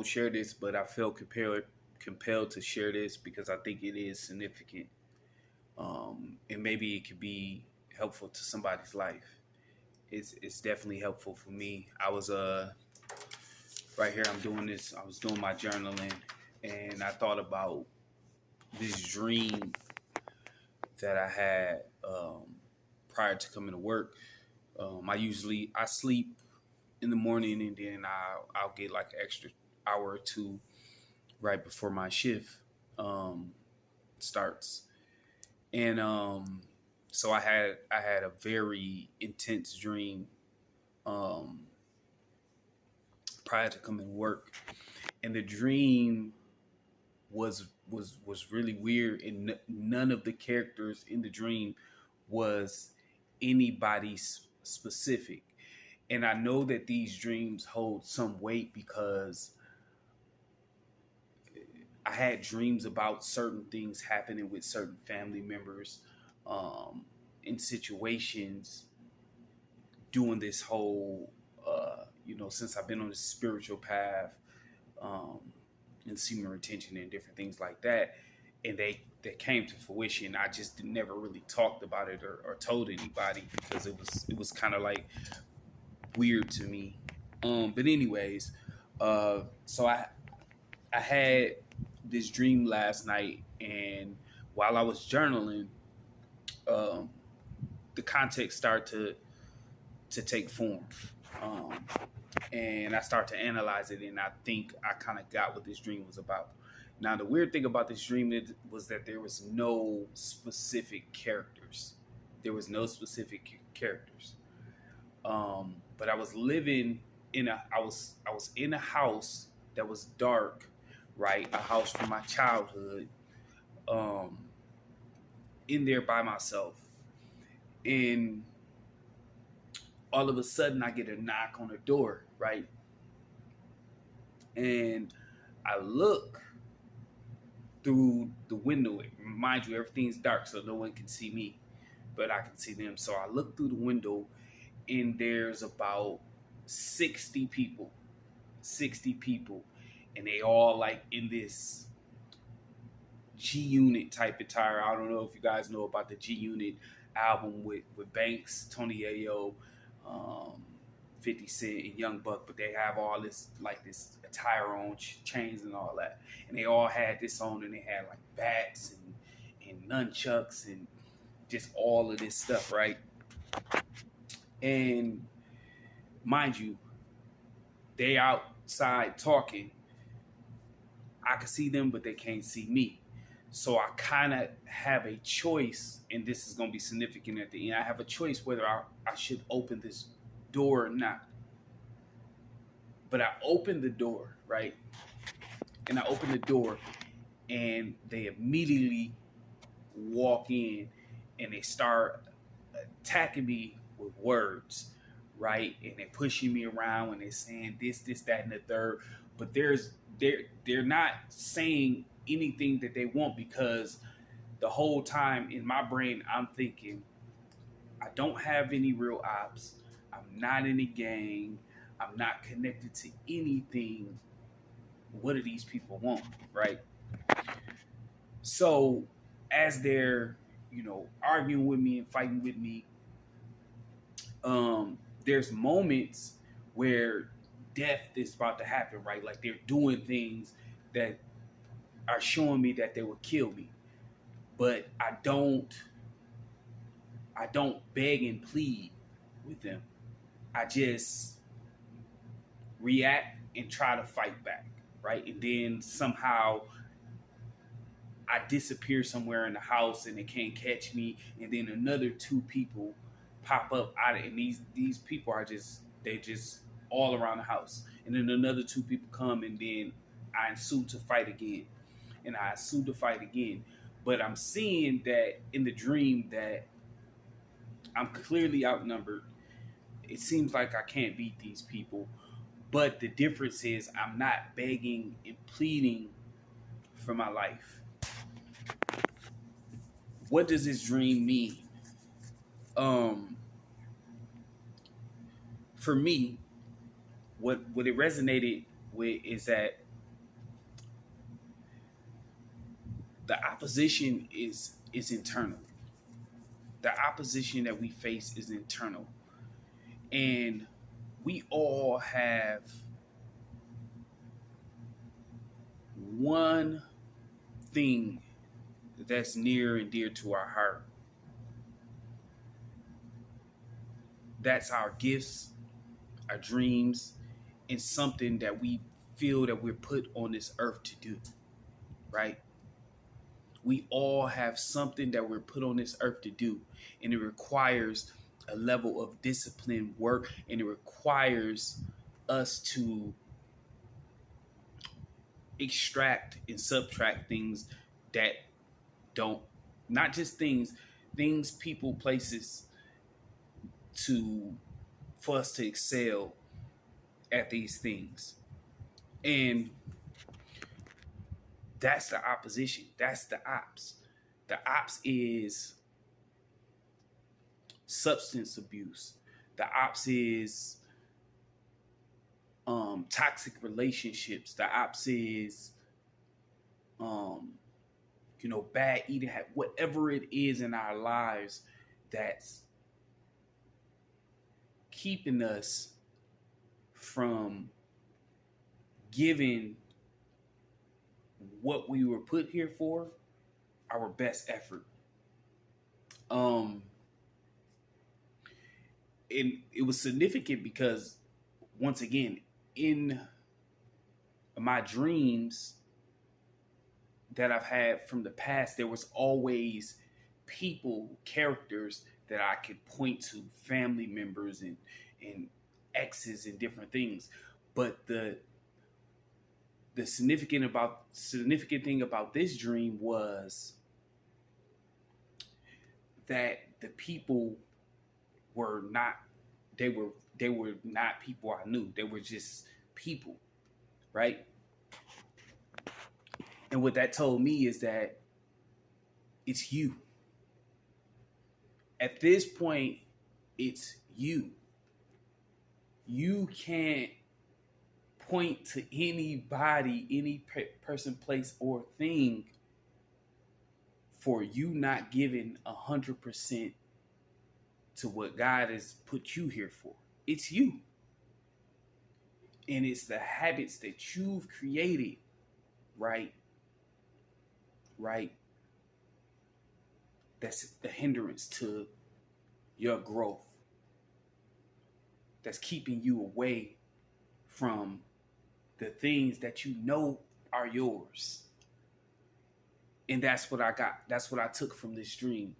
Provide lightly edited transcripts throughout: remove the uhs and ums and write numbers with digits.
don't share this, but I felt compelled to share this because I think it is significant, and maybe it could be helpful to somebody's life. It's definitely helpful for me. I was right here. I'm doing this. I was doing my journaling, and I thought about this dream that I had prior to coming to work. I sleep in the morning, and then I'll get like an extra hour or two right before my shift um, starts. And so I had a very intense dream um, prior to coming to work, and the dream was really weird, and none of the characters in the dream was anybody specific. And I know that these dreams hold some weight because I had dreams about certain things happening with certain family members, um, in situations doing this whole, since I've been on this spiritual path, um, and semen retention and different things like that, and they came to fruition. I just never really talked about it or told anybody because it was kind of like weird to me. But anyways, so I had this dream last night, and while I was journaling, um, the context started to take form, um, and I start to analyze it, and I think I kind of got what this dream was about. Now, the weird thing about this dream was that there was no specific characters. There was no specific characters. But I was living I was in a house that was dark, right? A house from my childhood, um, in there by myself. And all of a sudden I get a knock on the door, right? And I look through the window. Mind you, everything's dark, so no one can see me, but I can see them. So I look through the window, and there's about 60 people, 60 people, and they all like in this G Unit type attire. I don't know if you guys know about the G Unit album with Banks, Tony Ayo, um, 50 Cent, and Young Buck, but they have all this like this attire on, chains and all that, and they all had this on, and they had like bats and nunchucks and just all of this stuff, right? And mind you, they outside talking. I can see them, but they can't see me. So I kind of have a choice, and this is going to be significant at the end. I have a choice whether I should open this door or not. But I open the door, right? And I open the door, and they immediately walk in, and they start attacking me with words, right? And they're pushing me around, and they're saying this, that, and the third. But they're not saying anything that they want, because the whole time in my brain I'm thinking, I don't have any real ops. I'm not in a gang. I'm not connected to anything. What do these people want, right? So as they're, arguing with me and fighting with me, there's moments where death is about to happen, right? Like they're doing things that are showing me that they will kill me. But I don't beg and plead with them. I just react and try to fight back, right? And then somehow I disappear somewhere in the house, and they can't catch me. And then another two people pop up out of it, and these people are just all around the house. And then another two people come, and then I ensue to fight again, and I ensue to fight again. But I'm seeing that in the dream that I'm clearly outnumbered. It seems like I can't beat these people. But the difference is I'm not begging and pleading for my life. What does this dream mean? Um, for me, what it resonated with is that the opposition is internal. The opposition that we face is internal, and we all have one thing that's near and dear to our heart. That's our gifts, our dreams, and something that we feel that we're put on this earth to do, right? We all have something that we're put on this earth to do, and it requires a level of discipline, work, and it requires us to extract and subtract things that don't, not just things, people, places, to for us to excel at these things. And that's the opposition. That's the ops. The ops is substance abuse. The ops is toxic relationships. The ops is bad eating, whatever it is in our lives that's keeping us from giving what we were put here for, our best effort. And it was significant because, once again, in my dreams that I've had from the past, there was always people, characters that I could point to, family members and exes and different things. But the significant thing about this dream was that the people were not people I knew. They were just people, right? And what that told me is that it's you. At this point, it's you. You can't point to anybody, any person, place, or thing for you not giving 100% to what God has put you here for. It's you. And it's the habits that you've created, right? That's the hindrance to your growth. That's keeping you away from the things that you know are yours. And that's what I got. That's what I took from this dream.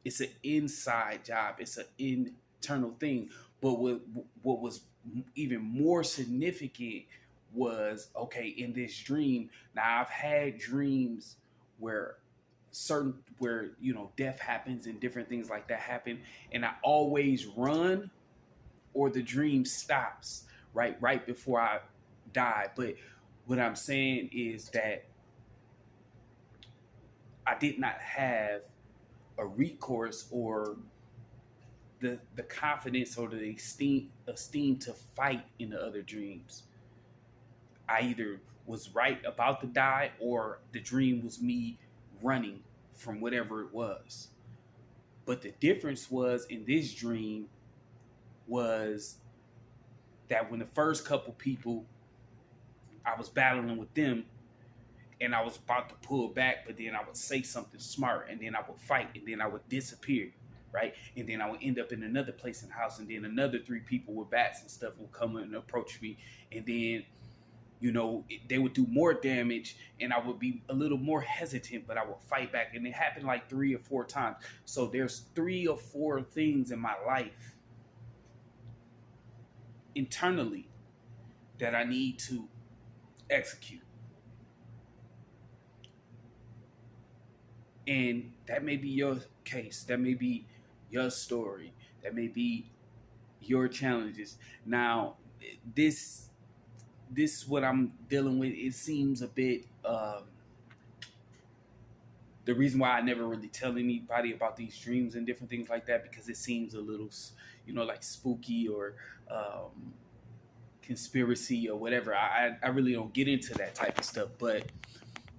It's an inside job. It's an internal thing. But what was even more significant was, okay, in this dream, now I've had dreams where death happens and different things like that happen, and I always run or the dream stops right before I die. But what I'm saying is that I did not have a recourse or the confidence or the esteem to fight in the other dreams. I either was right about to die or the dream was me running from whatever it was. But the difference was, in this dream, was that when the first couple people, I was battling with them and I was about to pull back, but then I would say something smart and then I would fight and then I would disappear, right? And then I would end up in another place in the house, and then another 3 people with bats and stuff would come and approach me, and then they would do more damage and I would be a little more hesitant, but I would fight back. And it happened like 3 or 4 times. So there's 3 or 4 things in my life internally that I need to execute. And that may be your case. That may be your story. That may be your challenges. Now, this what I'm dealing with, it seems a bit the reason why I never really tell anybody about these dreams and different things like that, because it seems a little like spooky or conspiracy or whatever. I really don't get into that type of stuff. But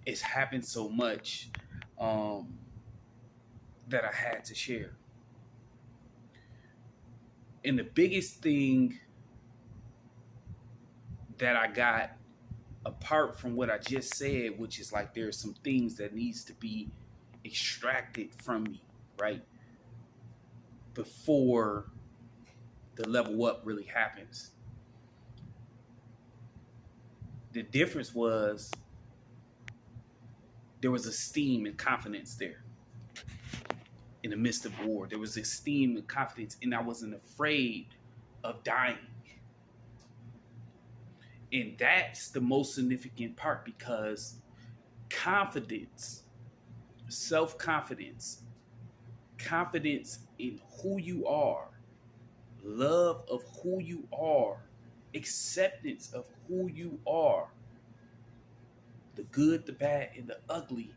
it's happened so much um, that I had to share. And the biggest thing that I got, apart from what I just said, which is like there's some things that needs to be extracted from me, right? Before the level up really happens. The difference was there was esteem and confidence there in the midst of war. There was esteem and confidence, and I wasn't afraid of dying. And that's the most significant part, because confidence, self-confidence, confidence in who you are, love of who you are, acceptance of who you are, the good, the bad, and the ugly,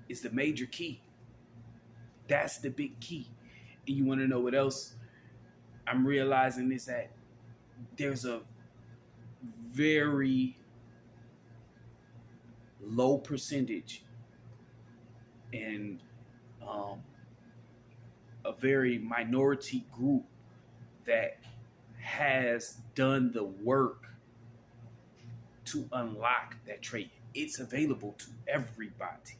is the major key. That's the big key. And you want to know what else I'm realizing is that there's a very low percentage and a very minority group that has done the work to unlock that trait. It's available to everybody.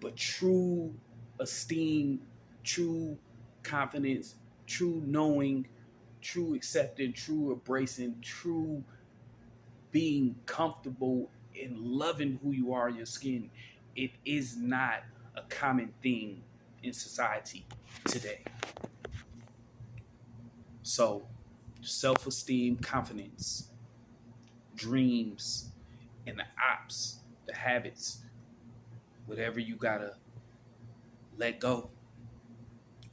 But true esteem, true confidence, true knowing, true accepting, true embracing, true being comfortable and loving who you are in your skin, it is not a common thing in society today. So, self-esteem, confidence, dreams, and the ops, the habits, whatever you gotta let go,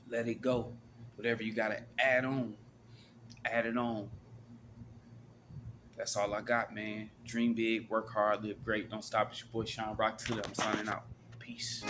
let it go. Whatever you gotta add on, add it on. That's all I got, man. Dream big, work hard, live great. Don't stop. It's your boy Sean Rock Tiller. I'm signing out. Peace.